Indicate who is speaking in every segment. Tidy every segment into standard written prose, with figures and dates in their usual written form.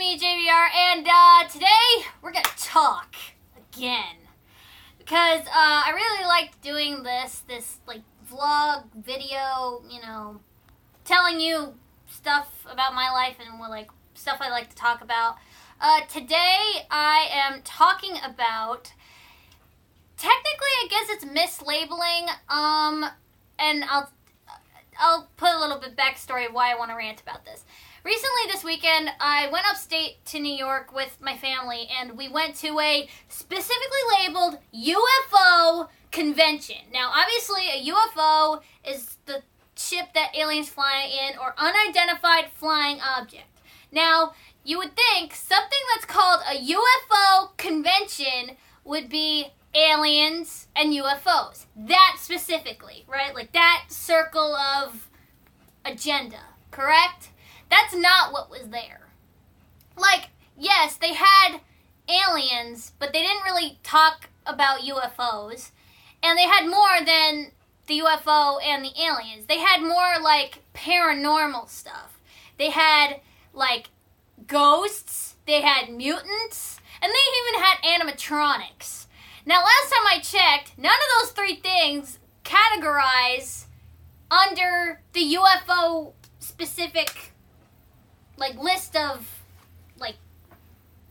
Speaker 1: me, JVR, and today we're gonna talk again. Because I really like doing this like vlog, video, telling you stuff about my life and like stuff I like to talk about. Today I am talking about, technically I guess it's mislabeling, and I'll put a little bit backstory of why I want to rant about this. Recently this weekend, I went upstate to New York with my family, and we went to a specifically labeled UFO convention. Now, obviously, a UFO is the ship that aliens fly in, or unidentified flying object. Now, you would think something that's called a UFO convention would be aliens and UFOs. That specifically, right? Like that circle of agenda, correct? That's not what was there. Like, yes, they had aliens, but they didn't really talk about UFOs. And they had more than the UFO and the aliens. They had more, like, paranormal stuff. They had, like, ghosts. They had mutants. And they even had animatronics. Now, last time I checked, none of those three things categorize under the UFO specific, like, list of, like,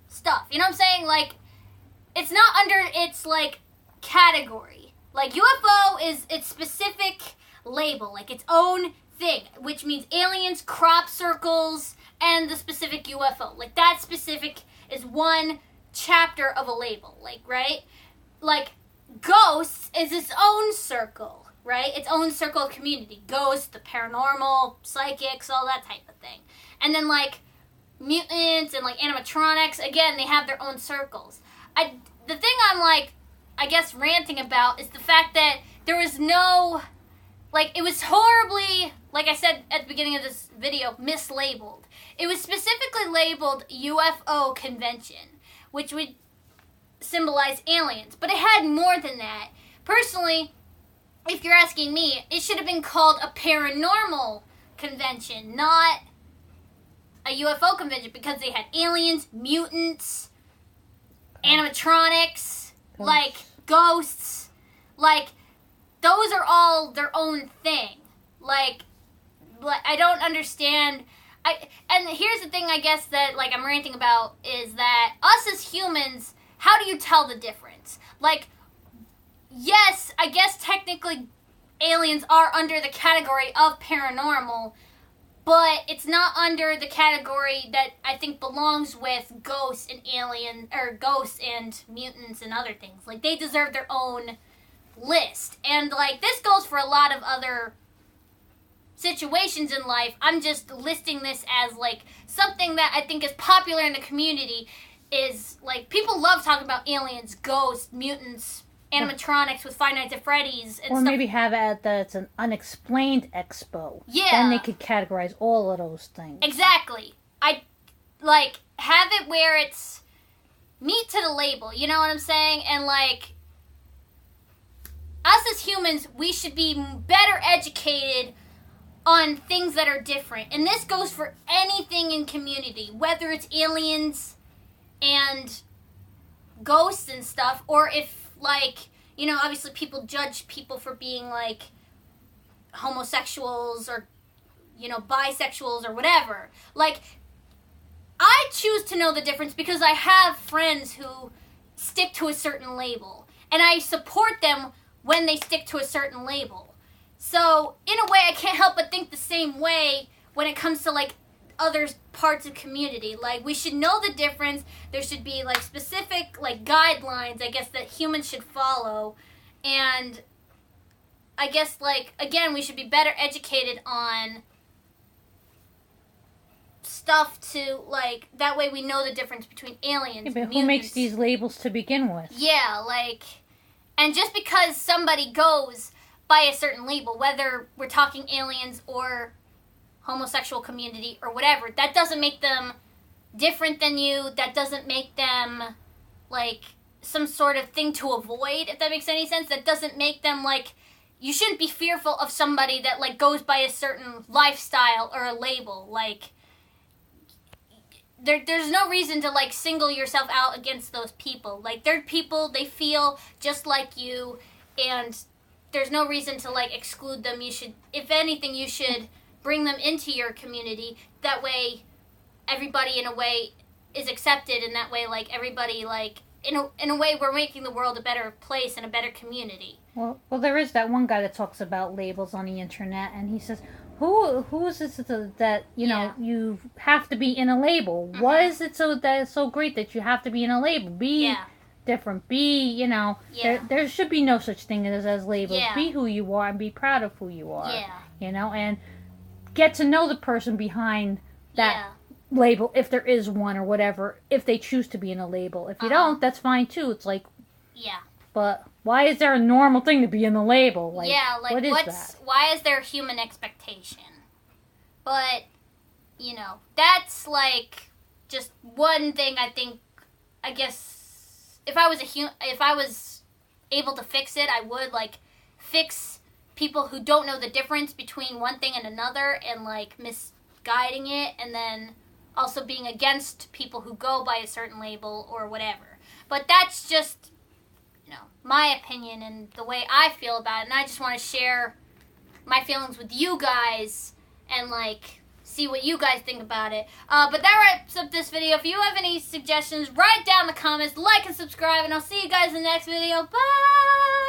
Speaker 1: stuff. You know what I'm saying? Like, it's not under its, like, category. Like, UFO is its specific label, like, its own thing, which means aliens, crop circles, and the specific UFO. Like, that specific is one chapter of a label, like, right? Like, ghosts is its own circle, right? Its own circle of community. Ghosts, the paranormal, psychics, all that type of thing. And then, like, mutants and, like, animatronics, again, they have their own circles. The thing I'm, like, I guess ranting about is the fact that there was no, like, it was horribly, like I said at the beginning of this video, mislabeled. It was specifically labeled UFO convention, which would symbolize aliens. But it had more than that. Personally, if you're asking me, it should have been called a paranormal convention, not a UFO convention, because they had aliens, mutants, animatronics, like ghosts, like those are all their own thing. Like I don't understand. And here's the thing, I guess, that like I'm ranting about is that us as humans, how do you tell the difference? Like, yes, I guess technically aliens are under the category of paranormal, but it's not under the category that I think belongs with ghosts and aliens, or ghosts and mutants and other things. Like, they deserve their own list. And, like, this goes for a lot of other situations in life. I'm just listing this as, like, something that I think is popular in the community is, like, people love talking about aliens, ghosts, mutants, animatronics with Five Nights at Freddy's and
Speaker 2: or
Speaker 1: stuff.
Speaker 2: maybe have it that it's an unexplained expo.
Speaker 1: Yeah.
Speaker 2: Then they could categorize all of those things.
Speaker 1: Exactly. I, like, have it where it's meat to the label, you know what I'm saying? And, like, us as humans, we should be better educated on things that are different. And this goes for anything in community, whether it's aliens and ghosts and stuff, or if, like, obviously people judge people for being, like, homosexuals or, bisexuals or whatever. Like, I choose to know the difference because I have friends who stick to a certain label. And I support them when they stick to a certain label. So, in a way, I can't help but think the same way when it comes to, like, other parts of community. Like, we should know the difference. There should be, like, specific, like, guidelines, I guess, that humans should follow. And I guess, like, again, we should be better educated on stuff to, like, that way we know the difference between aliens and mutants.
Speaker 2: Who makes these labels to begin with?
Speaker 1: Yeah, like, and just because somebody goes by a certain label, whether we're talking aliens or homosexual community or whatever, that doesn't make them different than you. That doesn't make them, like, some sort of thing to avoid, if that makes any sense. That doesn't make them, like, you shouldn't be fearful of somebody that, like, goes by a certain lifestyle or a label. Like, there's no reason to like single yourself out against those people. Like they're people, they feel just like you, and there's no reason to like exclude them. You should, if anything, you should bring them into your community. That way, everybody in a way is accepted, and that way, like everybody, like in a way, we're making the world a better place and a better community.
Speaker 2: Well, there is that one guy that talks about labels on the internet, and he says, "Who is this that you have to be in a label?
Speaker 1: Mm-hmm.
Speaker 2: Why is it that it's so great that you have to be in a label? Be different. Be there should be no such thing as labels.
Speaker 1: Yeah.
Speaker 2: Be who you are and be proud of who you are.
Speaker 1: Yeah.
Speaker 2: And get to know the person behind that." Label, if there is one or whatever, if they choose to be in a label. If you don't, that's fine too. It's like, but why is there a normal thing to be in the label? Like, what is that?
Speaker 1: Why is there human expectation? But, that's like just one thing I guess if I was able to fix it, I would like fix people who don't know the difference between one thing and another and like misguiding it, and then also being against people who go by a certain label or whatever. But that's just, my opinion and the way I feel about it. And I just want to share my feelings with you guys and, like, see what you guys think about it. But that wraps up this video. If you have any suggestions, write down in the comments, like and subscribe, and I'll see you guys in the next video. Bye!